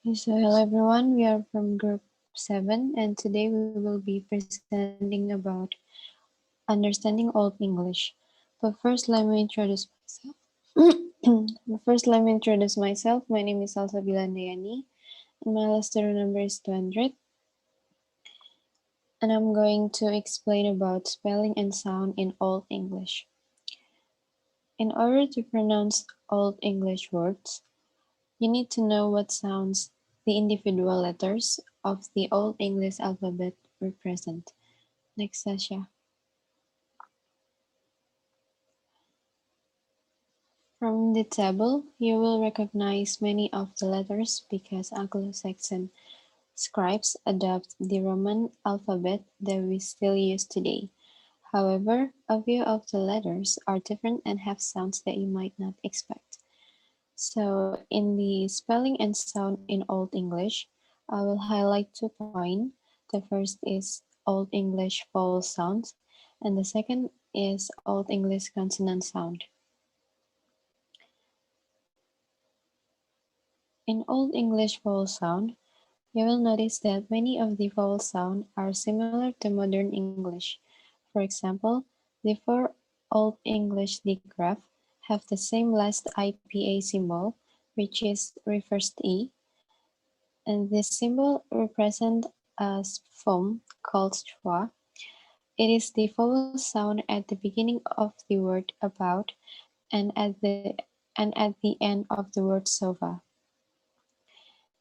So hello everyone, we are from group 7 and today we will be presenting about understanding Old English. But first let me introduce myself. My name is Salsa Bilandayani and my last number is 200 and I'm going to explain about spelling and sound in Old English. In order to pronounce Old English words, you need to know what sounds the individual letters of the Old English alphabet represent. Next, Sasha. From the table, you will recognize many of the letters because Anglo-Saxon scribes adopt the Roman alphabet that we still use today. However, a few of the letters are different and have sounds that you might not expect. So, in the spelling and sound in Old English, I will highlight 2 points. The first is Old English vowel sound, and the second is Old English consonant sound. In Old English vowel sound, you will notice that many of the vowel sounds are similar to modern English. For example, the 4 Old English digraph have the same last IPA symbol, which is reversed E, and this symbol represents a form called schwa. It is the vowel sound at the beginning of the word about and at the end of the word sofa.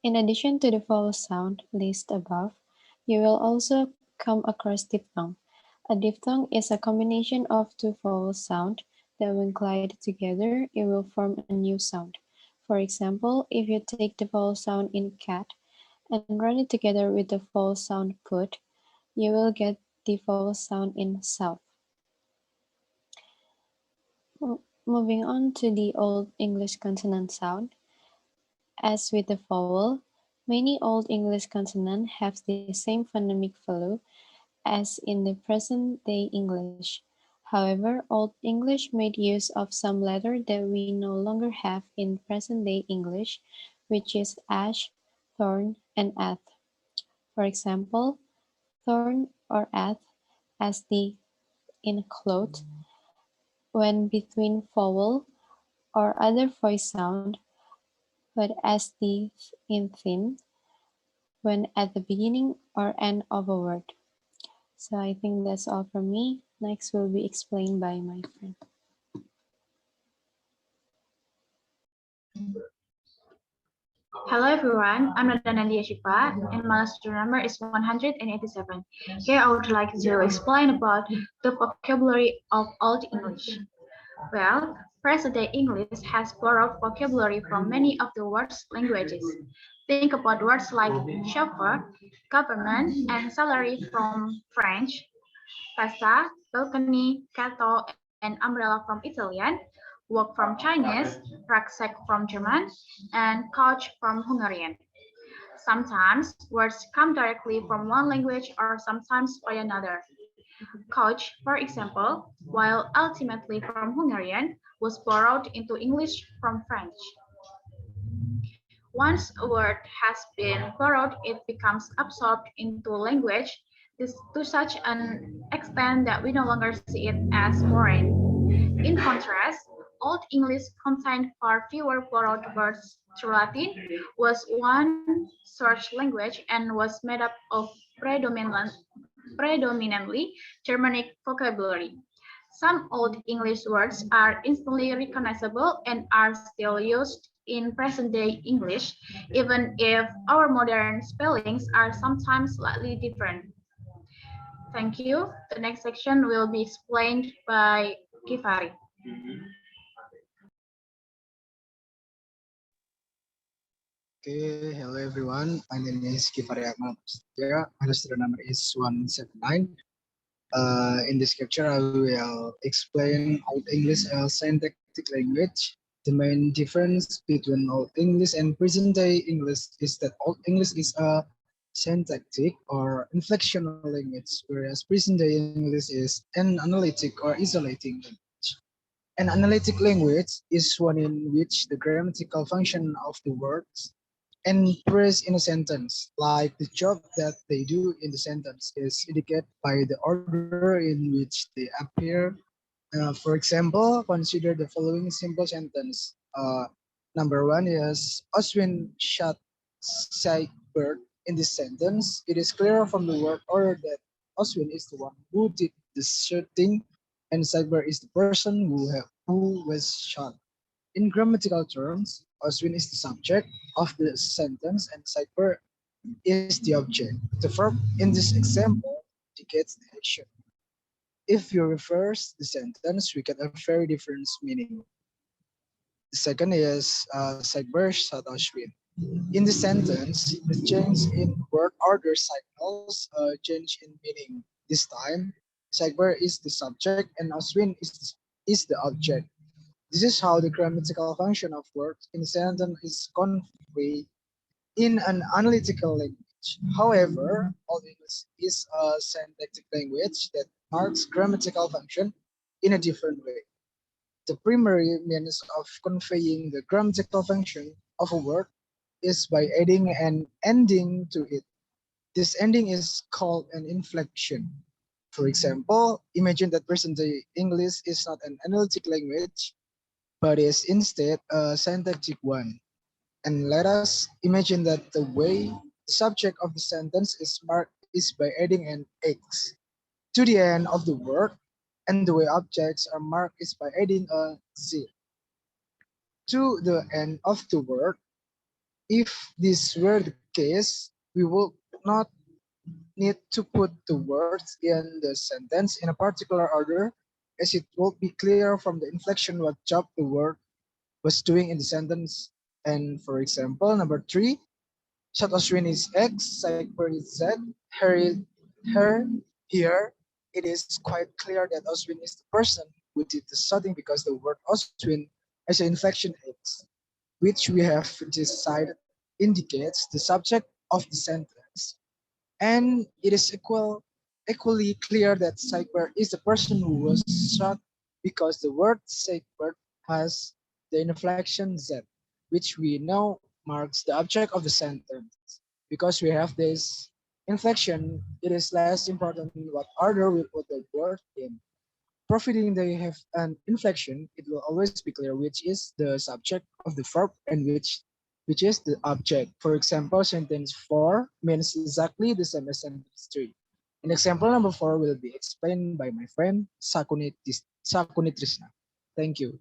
In addition to the vowel sound list above, you will also come across diphthong. A diphthong is a combination of 2 vowel sounds that when collided together, it will form a new sound. For example, if you take the vowel sound in cat and run it together with the vowel sound put, you will get the vowel sound in south. Moving on to the Old English consonant sound. As with the vowel, many Old English consonants have the same phonemic value as in the present-day English. However, Old English made use of some letters that we no longer have in present-day English, which is ash, thorn, and ath. For example, thorn or ath as the in cloth when between vowel or other voice sound, but as the in thin when at the beginning or end of a word. So I think that's all from me. Next will be explained by my friend. Hello everyone, I'm Nadana Shipa and my student number is 187. Here I would like to explain about the vocabulary of Old English. Well, present-day English has borrowed vocabulary from many of the world's languages. Think about words like chauffeur, government, and salary from French, pasta, balcony, cattle, and umbrella from Italian, work from Chinese, rucksack from German, and couch from Hungarian. Sometimes words come directly from one language or sometimes by another. Couch, for example, while ultimately from Hungarian, was borrowed into English from French. Once a word has been borrowed, it becomes absorbed into language to such an extent that we no longer see it as foreign. In contrast, Old English contained far fewer borrowed words to Latin, was one source language, and was made up of predominantly Germanic vocabulary. Some Old English words are instantly recognizable and are still used in present-day English, even if our modern spellings are sometimes slightly different. Thank you. The next section will be explained by Kifari. Okay, hello everyone. My name is Kifari Ahmad. Yeah, my register number is 179. In this lecture, I will explain Old English as syntactic language. The main difference between Old English and present-day English is that Old English is a syntactic or inflectional language, whereas present-day English is an analytic or isolating language. An analytic language is one in which the grammatical function of the words and phrase in a sentence, like the job that they do in the sentence is indicated by the order in which they appear. For example, consider the following simple sentence. Number one is Oswin shot Sykebird. In this sentence, it is clear from the word order that Oswin is the one who did the shooting, and Sykebird is the person who was shot. In grammatical terms, Oswin is the subject of the sentence and Sykebird is the object. The verb in this example indicates the action. If you reverse the sentence, we get a very different meaning. The second is Sykebird shot Oswin. In the sentence, the change in word order signals a change in meaning. This time, Sykebird is the subject and Oswin is the object. This is how the grammatical function of words in a sentence is conveyed in an analytical language. However, Old English is a syntactic language that marks grammatical function in a different way. The primary means of conveying the grammatical function of a word is by adding an ending to it. This ending is called an inflection. For example, imagine that present-day English is not an analytic language, but is instead a syntactic one. And let us imagine that the way the subject of the sentence is marked is by adding an X to the end of the word, and the way objects are marked is by adding a Z to the end of the word. If this were the case, we would not need to put the words in the sentence in a particular order, as it will be clear from the inflection what job the word was doing in the sentence. And for example, number three, Shot Ashwin is X, Cyber is Z, her, here, it is quite clear that Oswin is the person who did the shooting because the word Oswin has an inflection X, which we have decided indicates the subject of the sentence. And it is equally clear that Cyber is the person who was shot because the word Cyber has the inflection Z, which we know marks the object of the sentence. Because we have this inflection, it is less important what order we put the word in. Providing they have an inflection, it will always be clear which is the subject of the verb and which is the object. For example, sentence 4 means exactly the same as sentence 3. And example number 4 will be explained by my friend Sakuni Trishna. Thank you.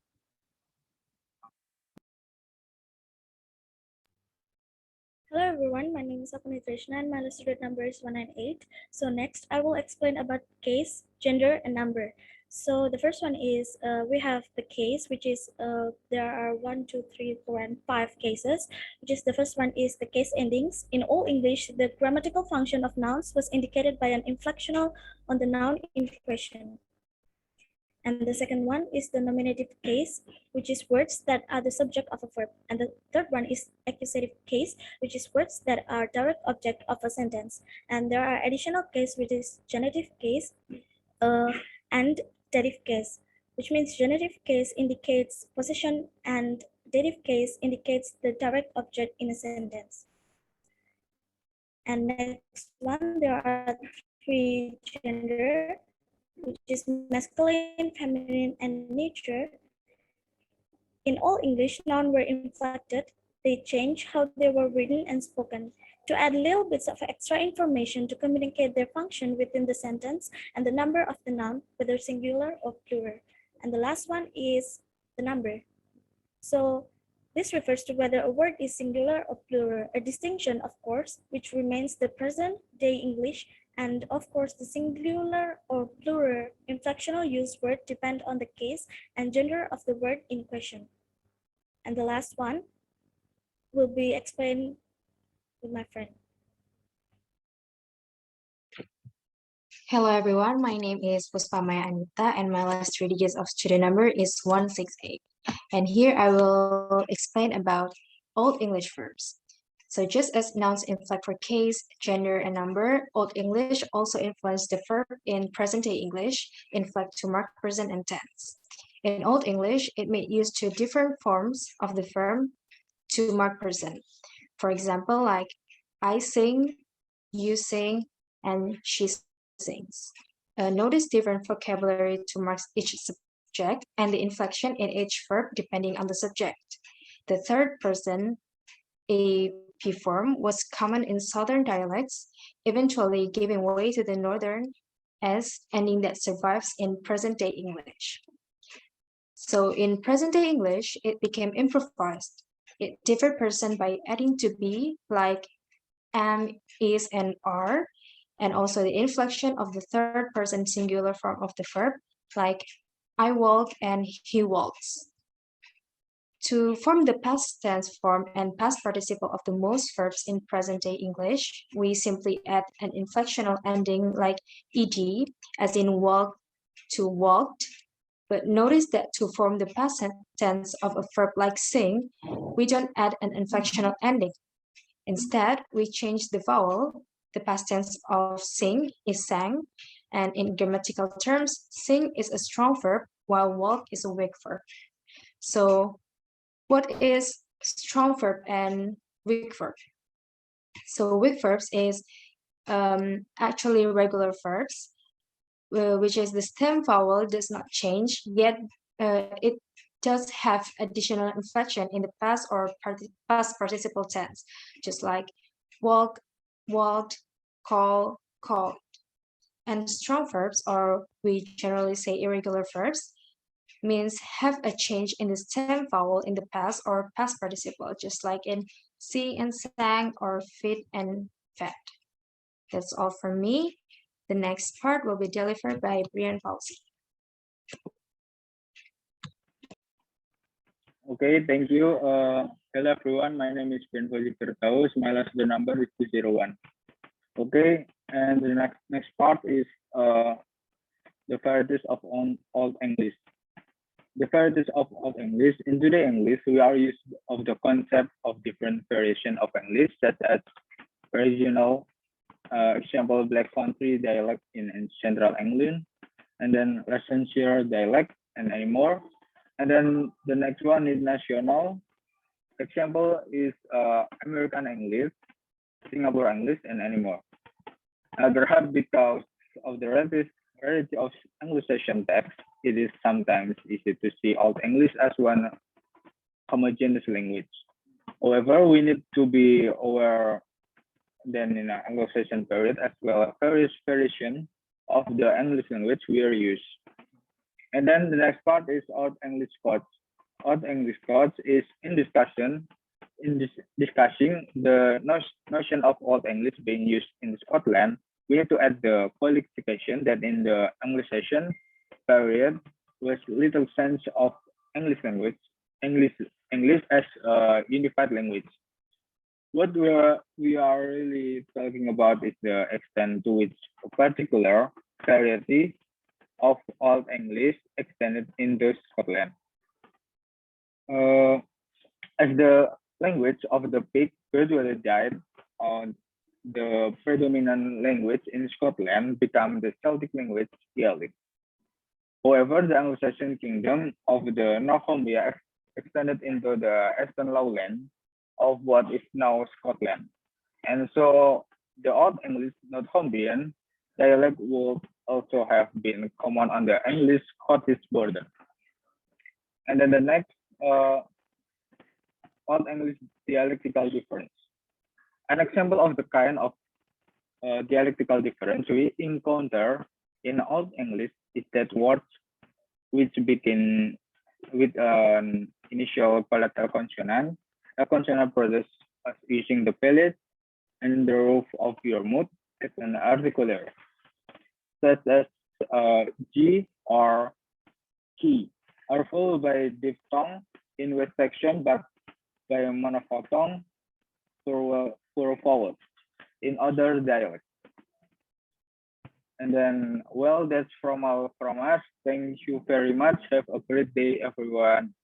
Hello everyone, my name is Apani Trishna and my student number is 198. So next I will explain about case, gender and number. So the first one is we have the case, which is there are 1, 2, 3, 4, and 5 cases, which is the first one is the case endings. In Old English, the grammatical function of nouns was indicated by an inflectional on the noun in question. And the second one is the nominative case, which is words that are the subject of a verb. And the third one is accusative case, which is words that are direct object of a sentence. And there are additional case, which is genitive case uh, and dative case, which means genitive case indicates possession and dative case indicates the direct object in a sentence. And next one, there are three gender, which is masculine, feminine, and nature. In all English, nouns were inflected. They changed how they were written and spoken. To add little bits of extra information to communicate their function within the sentence and the number of the noun, whether singular or plural. And the last one is the number. So this refers to whether a word is singular or plural, a distinction, of course, which remains the present day English, and of course, the singular or plural inflectional use word depend on the case and gender of the word in question. And the last one will be explained with my friend. Hello everyone, my name is Puspamaya Anita and my last 3 digits of student number is 168. And here I will explain about Old English verbs. So just as nouns inflect for case, gender, and number, Old English also influenced the verb in present-day English, inflect to mark present and tense. In Old English, it made use to different forms of the verb to mark present. For example, like I sing, you sing, and she sings. Notice different vocabulary to mark each subject and the inflection in each verb depending on the subject. The third person, a P form, was common in southern dialects, eventually giving way to the northern S ending that survives in present-day English. So in present-day English, it became improvised. It differed person by adding to be, like am, is, and are, and also the inflection of the third person singular form of the verb, like I walk and he walks. To form the past tense form and past participle of the most verbs in present day English, we simply add an inflectional ending like ed, as in walk to walked. But notice that to form the past tense of a verb like sing, we don't add an inflectional ending. Instead, we change the vowel. The past tense of sing is sang, and in grammatical terms, sing is a strong verb while walk is a weak verb. So what is strong verb and weak verb? So weak verbs is actually regular verbs, which is the stem vowel does not change, yet it does have additional inflection in the past or past participle tense, just like walk, walked, call, called. And strong verbs, or we generally say irregular verbs, means have a change in the stem vowel in the past or past participle, just like in see and sang or fit and fed. That's all from me. The next part will be delivered by Brian Fauci. Okay, thank you. Hello everyone, my name is Ben Fauzi Firdaus. My last the number is 201. Okay, and the next part is the varieties of Old English. The varieties of Old English. In today English, we are used of the concept of different variation of English, such as regional, example Black Country dialect in Central England, and then Leicestershire dialect, and any more. And then the next one is national. Example is American English, Singapore English, and any more. Perhaps because of the variety of Anglo-Saxon text, it is sometimes easy to see Old English as one homogeneous language. However, we need to be aware that in the Anglo-Saxon period as well various variation of the English language we are used. And then the next part is Old English Codes. Old English Codes is in discussion, discussing the notion of Old English being used in Scotland. We have to add the qualification that in the Anglo-Saxon period was little sense of English language, English as a unified language. What we are really talking about is the extent to which a particular variety of Old English extended into Scotland. As the language of the Picts gradually died, the predominant language in Scotland became the Celtic language Gaelic. However, the Anglo-Saxon kingdom of the Northumbria extended into the eastern lowland of what is now Scotland. And so the Old English Northumbrian dialect would also have been common on the English-Scottish border. And then the next Old English dialectical difference. An example of the kind of dialectical difference we encounter in Old English is that words which begin with an initial palatal consonant, a consonant process using the palate and the roof of your mouth as an articulator, such as G or K, are followed by diphthong in west section, but by a monophthong for vowels in other dialects. And then, well, that's from us. Thank you very much. Have a great day, everyone.